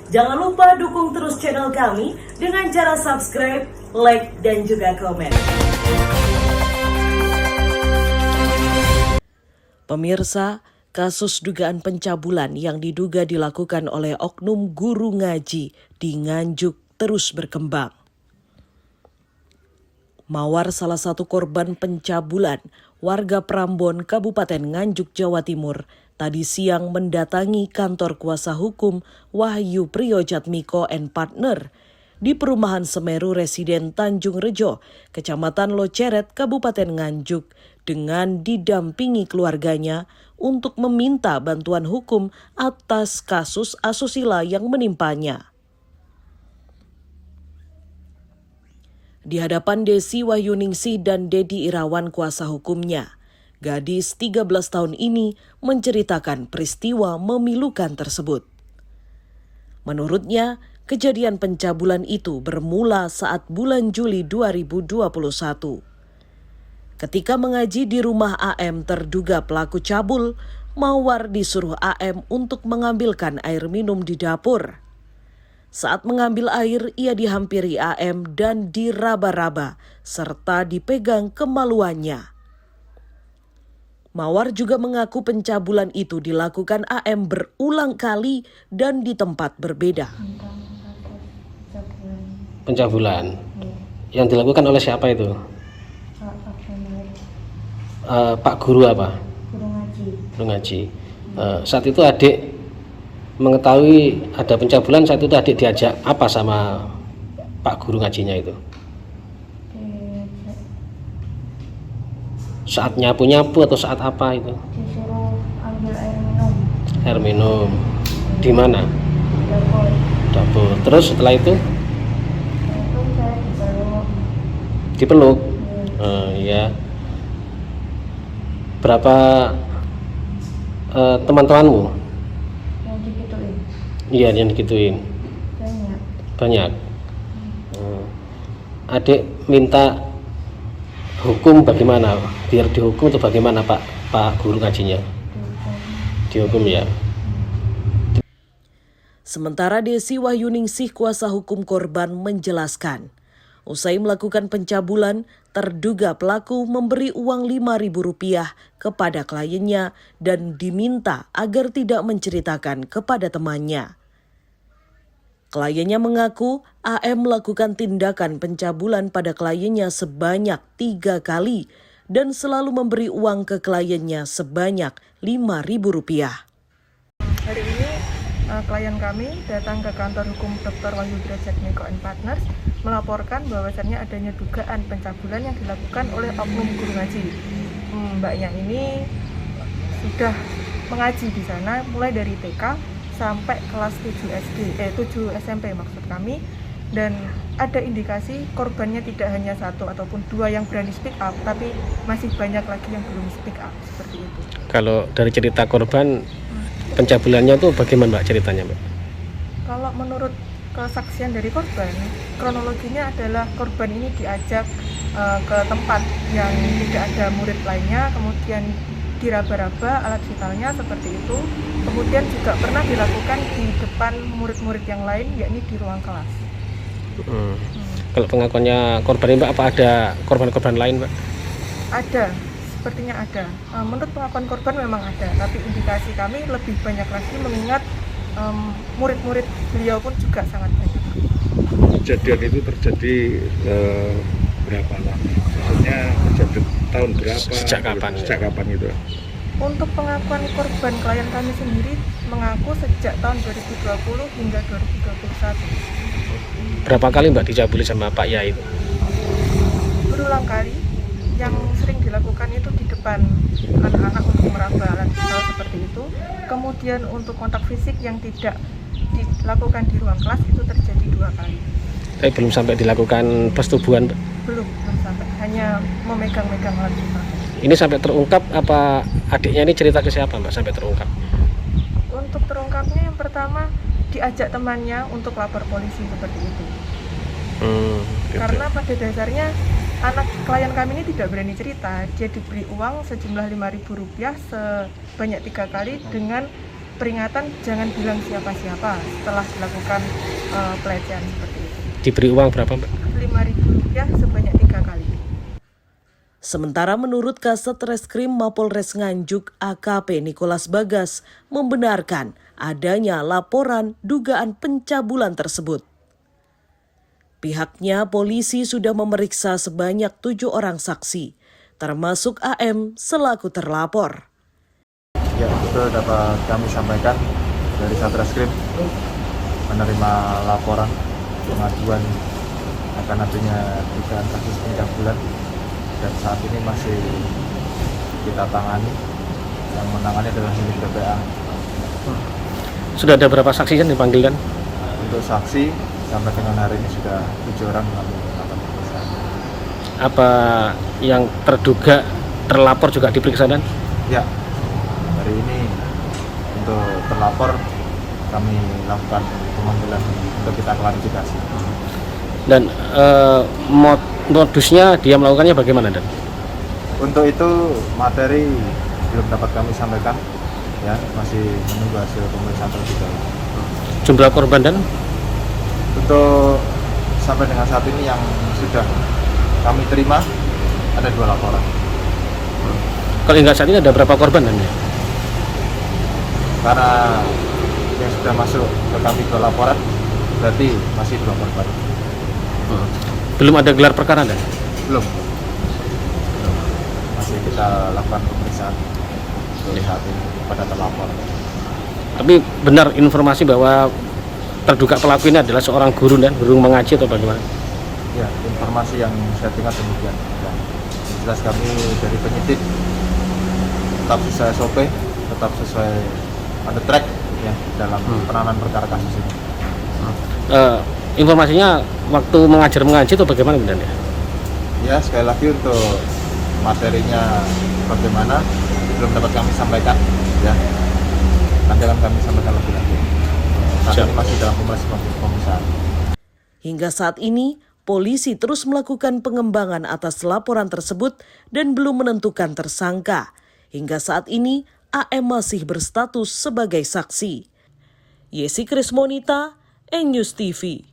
Jangan lupa dukung terus channel kami dengan cara subscribe, like, dan juga komen. Pemirsa, kasus dugaan pencabulan yang diduga dilakukan oleh oknum guru ngaji di Nganjuk terus berkembang. Mawar, salah satu korban pencabulan, warga Prambon, Kabupaten Nganjuk, Jawa Timur, tadi siang mendatangi kantor kuasa hukum Wahyu Priyojatmiko and Partner di Perumahan Semeru Residen Tanjung Rejo, Kecamatan Loceret, Kabupaten Nganjuk, dengan didampingi keluarganya untuk meminta bantuan hukum atas kasus asusila yang menimpanya. Di hadapan Desi Wahyuningsih dan Dedi Irawan kuasa hukumnya, gadis 13 tahun ini menceritakan peristiwa memilukan tersebut. Menurutnya, kejadian pencabulan itu bermula saat bulan Juli 2021. Ketika mengaji di rumah AM terduga pelaku cabul, Mawar disuruh AM untuk mengambilkan air minum di dapur. Saat mengambil air, ia dihampiri AM dan diraba-raba serta dipegang kemaluannya. Mawar juga mengaku pencabulan itu dilakukan AM berulang kali dan di tempat berbeda. Pencabulan yang dilakukan oleh siapa itu? Pak Guru apa? Guru ngaji. Saat itu adik mengetahui ada pencabulan, saat itu adik diajak apa sama Pak Guru ngajinya itu? Saat nyapu-nyapu atau saat apa itu? Disuruh ambil air minum. Air minum. Di mana? Dapur. Dapur. Terus setelah itu? Itu saya dipeluk. Dipeluk? Ya. Berapa teman-temanmu? Yang digituin. Iya, yang digituin. Banyak. Adik minta hukum bagaimana? Biar dihukum atau bagaimana Pak Guru ngajinya? Dihukum ya. Sementara Desi Wahyuningsih kuasa hukum korban menjelaskan, usai melakukan pencabulan, terduga pelaku memberi uang Rp5.000 kepada kliennya dan diminta agar tidak menceritakan kepada temannya. Kliennya mengaku AM melakukan tindakan pencabulan pada kliennya sebanyak 3 kali dan selalu memberi uang ke kliennya sebanyak Rp5.000. Hari ini klien kami datang ke kantor hukum Dr. Wahyu Priyojatmiko and Partners melaporkan bahwasannya adanya dugaan pencabulan yang dilakukan oleh oknum guru ngaji. Mbaknya ini sudah mengaji di sana mulai dari TK sampai kelas 7 SMP maksud kami, dan ada indikasi korbannya tidak hanya 1 ataupun 2 yang berani speak up, tapi masih banyak lagi yang belum speak up seperti itu. Kalau dari cerita korban, pencabulannya tuh bagaimana Mbak ceritanya Mbak? Kalau menurut kesaksian dari korban, kronologinya adalah korban ini diajak ke tempat yang tidak ada murid lainnya, kemudian diraba-raba alat vitalnya seperti itu, kemudian juga pernah dilakukan di depan murid-murid yang lain, yakni di ruang kelas. Kalau pengakuannya korban ini Mbak, apa ada korban-korban lain Mbak? Ada, sepertinya ada. Menurut pengakuan korban memang ada, tapi indikasi kami lebih banyak lagi mengingat murid-murid beliau pun juga sangat banyak. Kejadian itu terjadi berapa lama? Maksudnya terjadi tahun berapa? Sejak kapan? Sejak kapan itu? Untuk pengakuan korban klien kami sendiri mengaku sejak tahun 2020 hingga 2021. Berapa kali Mbak dicabuli sama Pak Yai? Berulang kali. Yang sering dilakukan itu di depan anak-anak untuk meraba alat vital seperti itu. Kemudian untuk kontak fisik yang tidak dilakukan di ruang kelas itu terjadi 2 kali. Tapi belum sampai dilakukan persetubuhan Mbak? Belum sampai, hanya memegang-megang alat vital. Ini sampai terungkap apa adiknya ini cerita ke siapa Mbak sampai terungkap? Untuk terungkapnya yang pertama diajak temannya untuk lapor polisi seperti itu. Karena pada dasarnya anak klien kami ini tidak berani cerita. Dia diberi uang sejumlah Rp5.000 sebanyak 3 kali dengan peringatan jangan bilang siapa-siapa setelah dilakukan pelecehan seperti itu. Diberi uang berapa, Mbak? Rp5.000 sebanyak 3 kali. Sementara menurut Kasat Reskrim Mapolres Nganjuk AKP Nikolas Bagas membenarkan adanya laporan dugaan pencabulan tersebut. Pihaknya polisi sudah memeriksa sebanyak 7 orang saksi, termasuk AM selaku terlapor. Ya, itu dapat kami sampaikan dari Satreskrim menerima laporan pengaduan akan adanya dugaan kasus pencabulan dan saat ini masih kita tangani. Yang menangani adalah unit BPA. Sudah ada berapa saksi yang dipanggilkan? Untuk saksi sampai dengan hari ini sudah 7 orang kami lakukan pemeriksaan. Apa yang terduga terlapor juga diperiksa dan? Ya, hari ini untuk terlapor kami lakukan pemanggilan untuk kita klarifikasi. Dan modusnya dia melakukannya bagaimana, dan? Untuk itu materi belum dapat kami sampaikan, ya masih menunggu hasil pemeriksaan terlebih dahulu. Jumlah korban dan? Untuk sampai dengan saat ini yang sudah kami terima ada 2 laporan. Kalau hingga saat ini ada berapa korban dan? Karena yang sudah masuk ke kami 2 laporan berarti masih 2 korban. Belum ada gelar perkara dan? Belum. Masih kita lakukan pemeriksaan untuk saat ini pada terlapor. Tapi benar informasi bahwa terduga pelaku ini adalah seorang guru dan guru mengaji atau bagaimana? Ya, informasi yang saya dengar demikian. Dan jelas kami dari penyidik tetap sesuai SOP, tetap sesuai on the track ya dalam penanganan perkara kasus ini. Informasinya waktu mengajar mengaji atau bagaimana dan ya? Ya, sekali lagi untuk materinya bagaimana belum dapat kami sampaikan ya. Nanti akan kami sampaikan lebih lanjut. Saat ini masih dalam pemeriksaan. Hingga saat ini, polisi terus melakukan pengembangan atas laporan tersebut dan belum menentukan tersangka. Hingga saat ini, AM masih berstatus sebagai saksi. Yesi Krismonita, News TV.